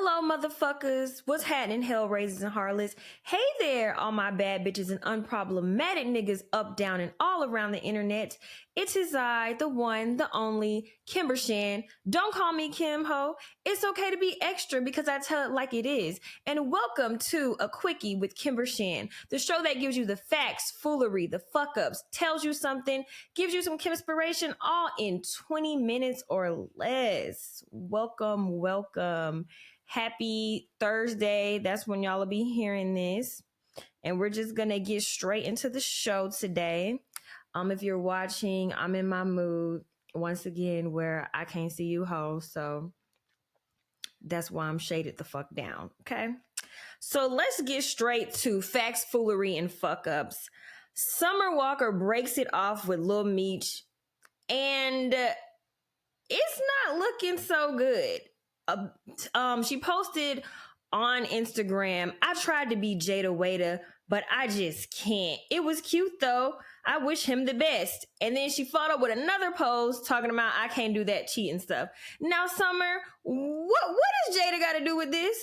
Hello, motherfuckers. What's happening, hellraisers and harlots? Hey there, all my bad bitches and unproblematic niggas up, down, and all around the internet. It is I, the one, the only, Kimber Shan. Don't call me Kim Ho. It's okay to be extra because I tell it like it is. And welcome to a Quickie with Kimber Shan, the show that gives you the facts, foolery, the fuck ups, tells you something, gives you some inspiration, all in 20 minutes or less. Welcome. Happy Thursday. That's when y'all will be hearing this. And we're just going to get straight into the show today. If you're watching, I'm in my mood once again where I can't see you ho. So that's why I'm shaded the fuck down. Okay. So let's get straight to facts, foolery, and fuck ups. Summer Walker breaks it off with Lil Meech, and it's not looking so good. She posted on Instagram, I tried to be Jada Waiter, but I just can't. It was cute though. I wish him the best. And then she followed up with another post talking about I can't do that cheating stuff. Now, Summer, what does Jada got to do with this?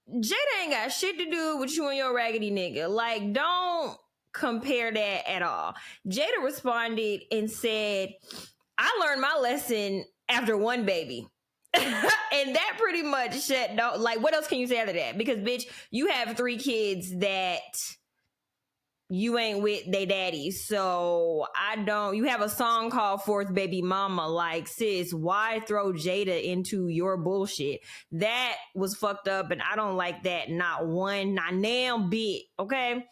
Jada ain't got shit to do with you and your raggedy nigga. Like, don't compare that at all. Jada responded and said, I learned my lesson after one baby. And that pretty much shut down. Like, what else can you say after that? Because, bitch, you have 3 kids that you ain't with they daddy. So you have a song called Fourth Baby Mama. Like, sis, why throw Jada into your bullshit? That was fucked up, and I don't like that. Not damn bit. Okay.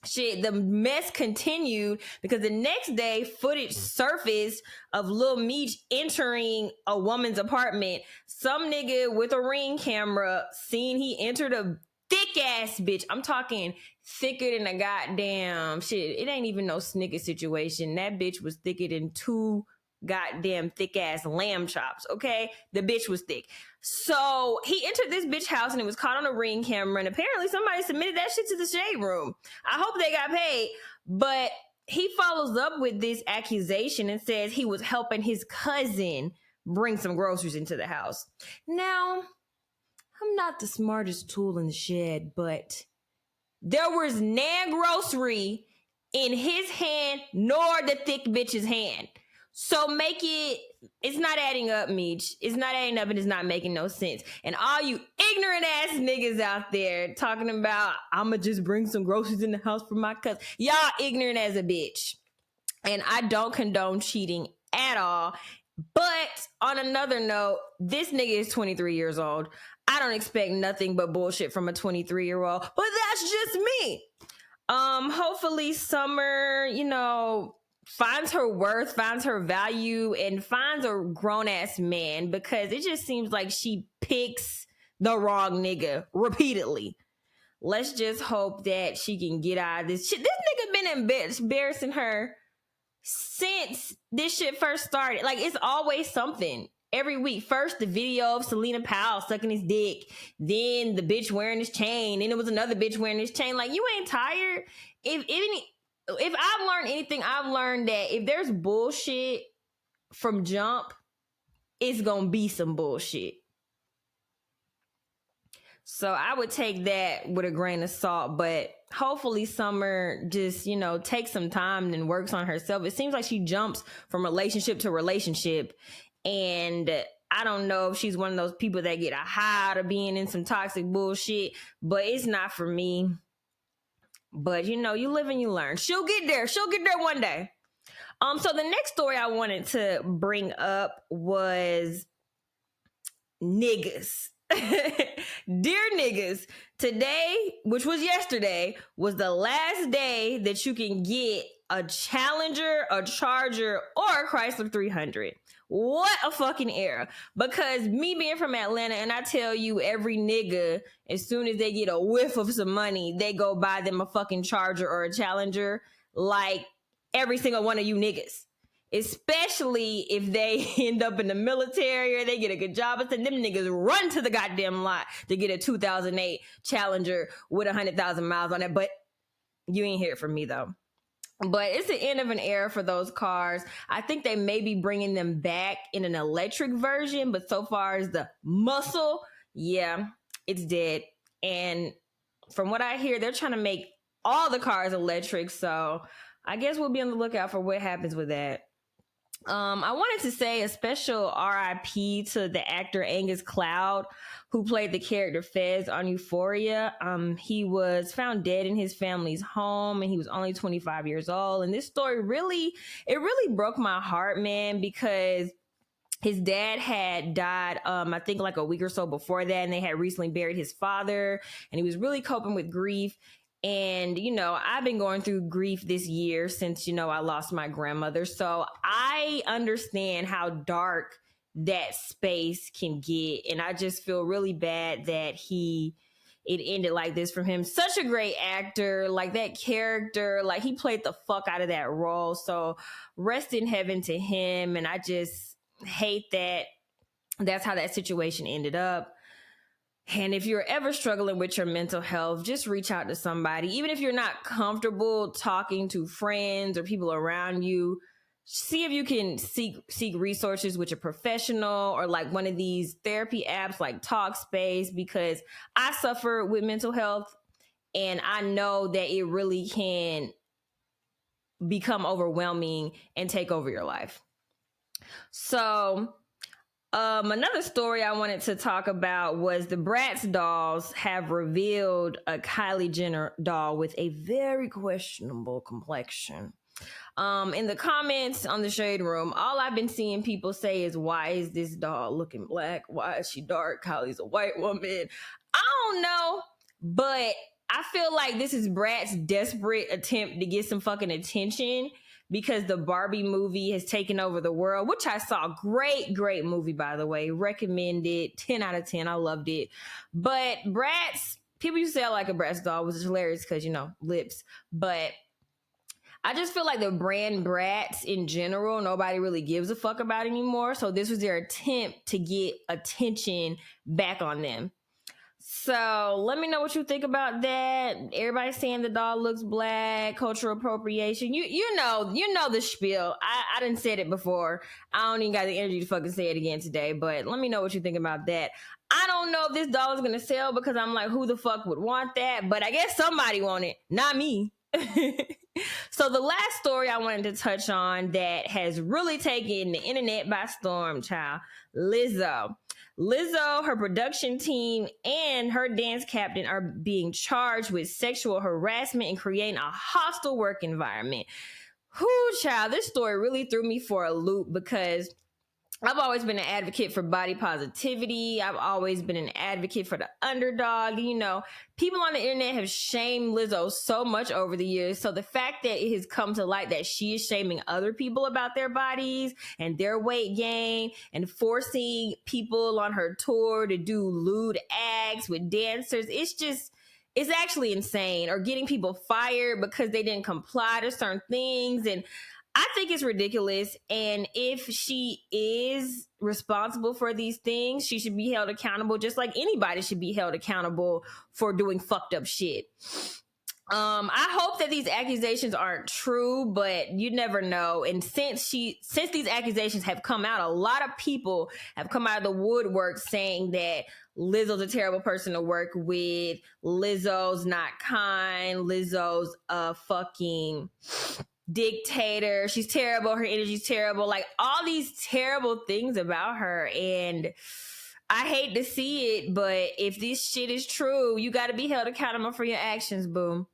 Shit, the mess continued because the next day footage surfaced of Lil Meech entering a woman's apartment. Some nigga with a Ring camera seen he entered a thick ass bitch. I'm talking thicker than a goddamn shit. It ain't even no snicker situation. That bitch was thicker than 2 goddamn thick ass lamb chops. Okay, the bitch was thick. So he entered this bitch house and it was caught on a Ring camera, and apparently somebody submitted that shit to the shade room. I hope they got paid. But he follows up with this accusation and says he was helping his cousin bring some groceries into the house. Now, I'm not the smartest tool in the shed, but there was nan grocery in his hand nor the thick bitch's hand. So it's not adding up, Meech. It's not adding up and it's not making no sense. And all you ignorant ass niggas out there talking about, I'ma just bring some groceries in the house for my cousin. Y'all ignorant as a bitch. And I don't condone cheating at all. But on another note, this nigga is 23 years old. I don't expect nothing but bullshit from a 23-year-old. But that's just me. Hopefully Summer, finds her worth, finds her value, and finds a grown-ass man, because it just seems like she picks the wrong nigga repeatedly. Let's just hope that she can get out of this shit. This nigga been embarrassing her since this shit first started. Like, it's always something. Every week. First, the video of Selena Powell sucking his dick. Then the bitch wearing his chain. Then it was another bitch wearing his chain. Like, you ain't tired? If I've learned anything, I've learned that if there's bullshit from jump, it's gonna be some bullshit. So I would take that with a grain of salt, but hopefully Summer just, takes some time and works on herself. It seems like she jumps from relationship to relationship, and I don't know if she's one of those people that get a high out of being in some toxic bullshit, but it's not for me. But you live and you learn. She'll get there one day. So the next story I wanted to bring up was niggas. Dear niggas, today, which was yesterday, was the last day that you can get a Challenger, a Charger, or a Chrysler 300. What a fucking era. Because me being from Atlanta, and I tell you, every nigga, as soon as they get a whiff of some money, they go buy them a fucking Charger or a Challenger. Like, every single one of you niggas. Especially if they end up in the military or they get a good job. But then them niggas run to the goddamn lot to get a 2008 Challenger with 100,000 miles on it. But you ain't hear it from me, though. But it's the end of an era for those cars. I think they may be bringing them back in an electric version, but so far as the muscle, Yeah, it's dead. And from what I hear, they're trying to make all the cars electric. So I guess we'll be on the lookout for what happens with that. I wanted to say a special RIP to the actor Angus Cloud, who played the character Fez on Euphoria. He was found dead in his family's home, and he was only 25 years old. And this story really broke my heart, man, because his dad had died, I think like a week or so before that, and they had recently buried his father, and he was really coping with grief. And, I've been going through grief this year since, I lost my grandmother. So I understand how dark that space can get. And I just feel really bad that it ended like this from him. Such a great actor, like that character, like he played the fuck out of that role. So rest in heaven to him. And I just hate that that's how that situation ended up. And if you're ever struggling with your mental health, just reach out to somebody. Even if you're not comfortable talking to friends or people around you, see if you can seek resources with a professional or like one of these therapy apps like Talkspace, because I suffer with mental health and I know that it really can become overwhelming and take over your life. So another story I wanted to talk about was the Bratz dolls have revealed a Kylie Jenner doll with a very questionable complexion. In the comments on the Shade Room, all I've been seeing people say is, why is this doll looking black? Why is she dark? Kylie's a white woman. I don't know, but I feel like this is Brat's desperate attempt to get some fucking attention, because the Barbie movie has taken over the world, which I saw. Great movie, by the way. Recommended, 10 out of 10. I loved it. But Bratz, people used to say I like a Bratz doll, which is hilarious because, lips. But I just feel like the brand Bratz in general, nobody really gives a fuck about anymore. So this was their attempt to get attention back on them. So let me know what you think about that. Everybody's saying the doll looks black, cultural appropriation. You know the spiel. I didn't said it before. I don't even got the energy to fucking say it again today. But let me know what you think about that. I don't know if this doll is gonna sell, because I'm like, who the fuck would want that? But I guess somebody want it, not me. So the last story I wanted to touch on that has really taken the internet by storm, child, Lizzo, her production team, and her dance captain are being charged with sexual harassment and creating a hostile work environment. Whoo, child, this story really threw me for a loop, because I've always been an advocate for body positivity. I've always been an advocate for the underdog. People on the internet have shamed Lizzo so much over the years. So the fact that it has come to light that she is shaming other people about their bodies and their weight gain and forcing people on her tour to do lewd acts with dancers, it's actually insane. Or getting people fired because they didn't comply to certain things. And I think it's ridiculous. And if she is responsible for these things, she should be held accountable, just like anybody should be held accountable for doing fucked up shit. I hope that these accusations aren't true, but you never know. And since these accusations have come out, a lot of people have come out of the woodwork saying that Lizzo's a terrible person to work with. Lizzo's not kind. Lizzo's a fucking dictator. She's terrible. Her energy's terrible. Like all these terrible things about her. And I hate to see it, but if this shit is true, you got to be held accountable for your actions, boom.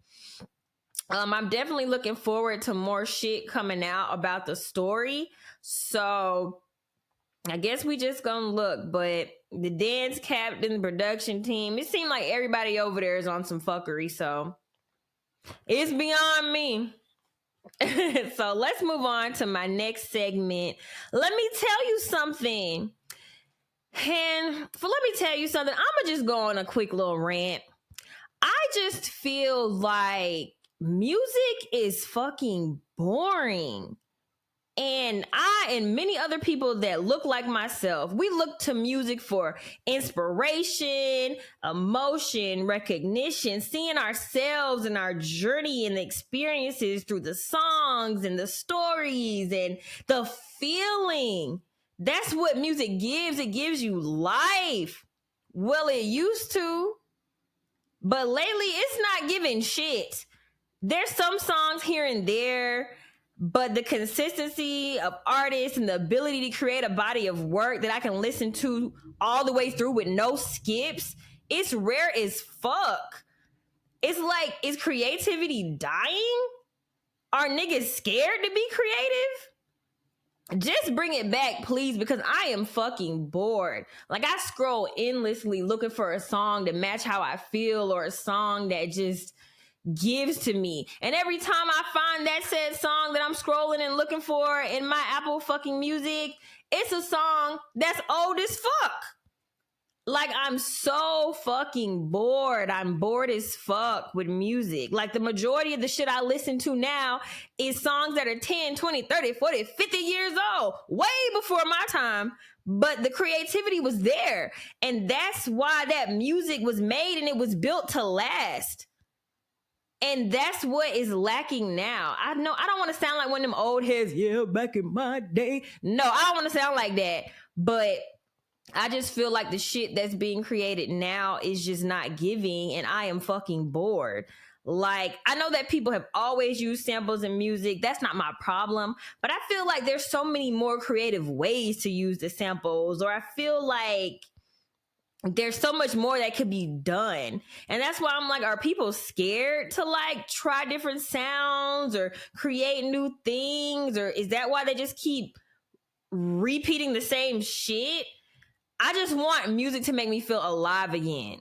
I'm definitely looking forward to more shit coming out about the story. So I guess we just gonna look. But the dance captain, the production team, it seemed like everybody over there is on some fuckery. So it's beyond me. So let's move on to my next segment. Let me tell you something. And let me tell you something. I'm going to just go on a quick little rant. I just feel like music is fucking boring. And I and many other people that look like myself, we look to music for inspiration, emotion, recognition, seeing ourselves and our journey and the experiences through the songs and the stories and the feeling. That's what music gives. It gives you life. Well, it used to, but lately it's not giving shit. There's some songs here and there, but the consistency of artists and the ability to create a body of work that I can listen to all the way through with no skips, it's rare as fuck. It's like, is creativity dying? Are niggas scared to be creative? Just bring it back, please, because I am fucking bored. Like, I scroll endlessly looking for a song to match how I feel, or a song that just gives to me. And every time I find that said song that I'm scrolling and looking for in my Apple fucking Music, it's a song that's old as fuck. Like, I'm so fucking bored. I'm bored as fuck with music. Like, the majority of the shit I listen to now is songs that are 10, 20, 30, 40, 50 years old, way before my time. But the creativity was there. And that's why that music was made, and it was built to last. And that's what is lacking now. I know I don't want to sound like one of them old heads, yeah, back in my day. No, I don't want to sound like that. But I just feel like the shit that's being created now is just not giving, and I am fucking bored. Like, I know that people have always used samples in music. That's not my problem. But I feel like there's so many more creative ways to use the samples, or I feel like there's so much more that could be done. And that's why I'm like, are people scared to like try different sounds or create new things? Or is that why they just keep repeating the same shit? I just want music to make me feel alive again,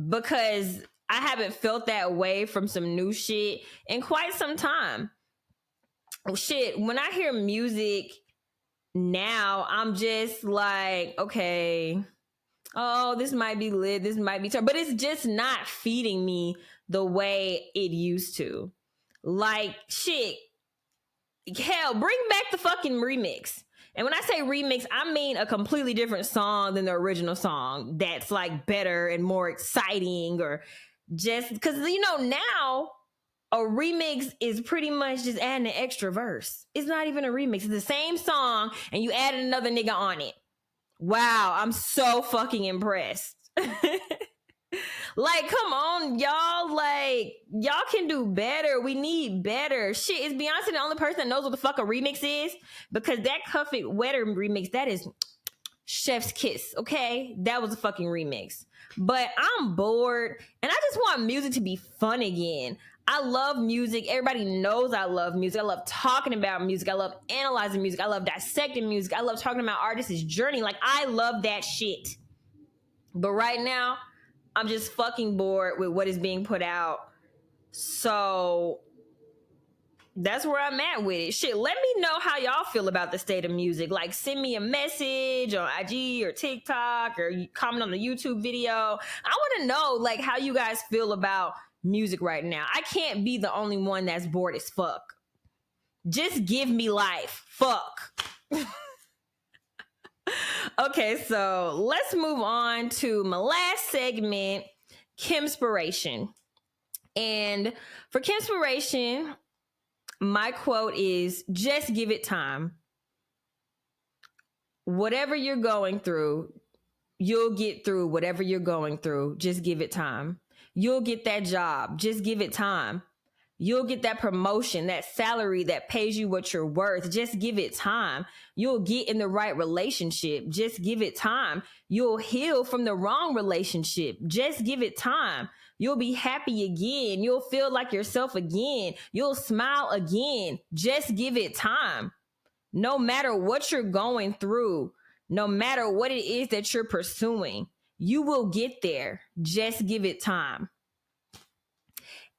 because I haven't felt that way from some new shit in quite some time. Shit, when I hear music now, I'm just like, okay, oh, this might be lit, this might be but it's just not feeding me the way it used to. Like, shit, hell, bring back the fucking remix. And when I say remix, I mean a completely different song than the original song that's like better and more exciting, or just because, you know, now a remix is pretty much just adding an extra verse. It's not even a remix. It's the same song and you added another nigga on it. Wow, I'm so fucking impressed. Like, come on, y'all. Like, y'all can do better. We need better. Shit, is Beyonce the only person that knows what the fuck a remix is? Because that Cuff It Wetter remix, that is chef's kiss, okay? That was a fucking remix. But I'm bored, and I just want music to be fun again. I love music. Everybody knows I love music. I love talking about music. I love analyzing music. I love dissecting music. I love talking about artists' journey. Like, I love that shit. But right now, I'm just fucking bored with what is being put out. So that's where I'm at with it. Shit, let me know how y'all feel about the state of music. Like, send me a message on IG or TikTok, or comment on the YouTube video. I want to know, like, how you guys feel about music right now. I can't be the only one that's bored as fuck. Just give me life. Fuck. Okay, so let's move on to my last segment, Kimspiration. And for Kimspiration, my quote is, just give it time. Whatever you're going through, you'll get through whatever you're going through. Just give it time. You'll get that job. Just give it time. You'll get that promotion, that salary that pays you what you're worth. Just give it time. You'll get in the right relationship. Just give it time. You'll heal from the wrong relationship. Just give it time. You'll be happy again. You'll feel like yourself again. You'll smile again. Just give it time. No matter what you're going through, no matter what it is that you're pursuing, you will get there. Just give it time.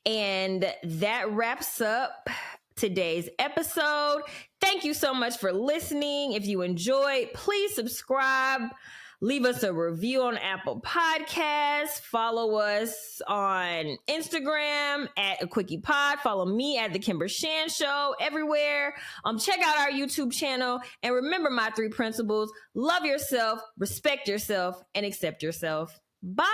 And that wraps up today's episode. Thank you so much for listening. If you enjoyed, please subscribe. Leave us a review on Apple Podcasts. Follow us on Instagram at a Quickie Pod. Follow me at the Kimber Shan Show everywhere. Check out our YouTube channel. And remember my 3 principles: love yourself, respect yourself, and accept yourself. Bye.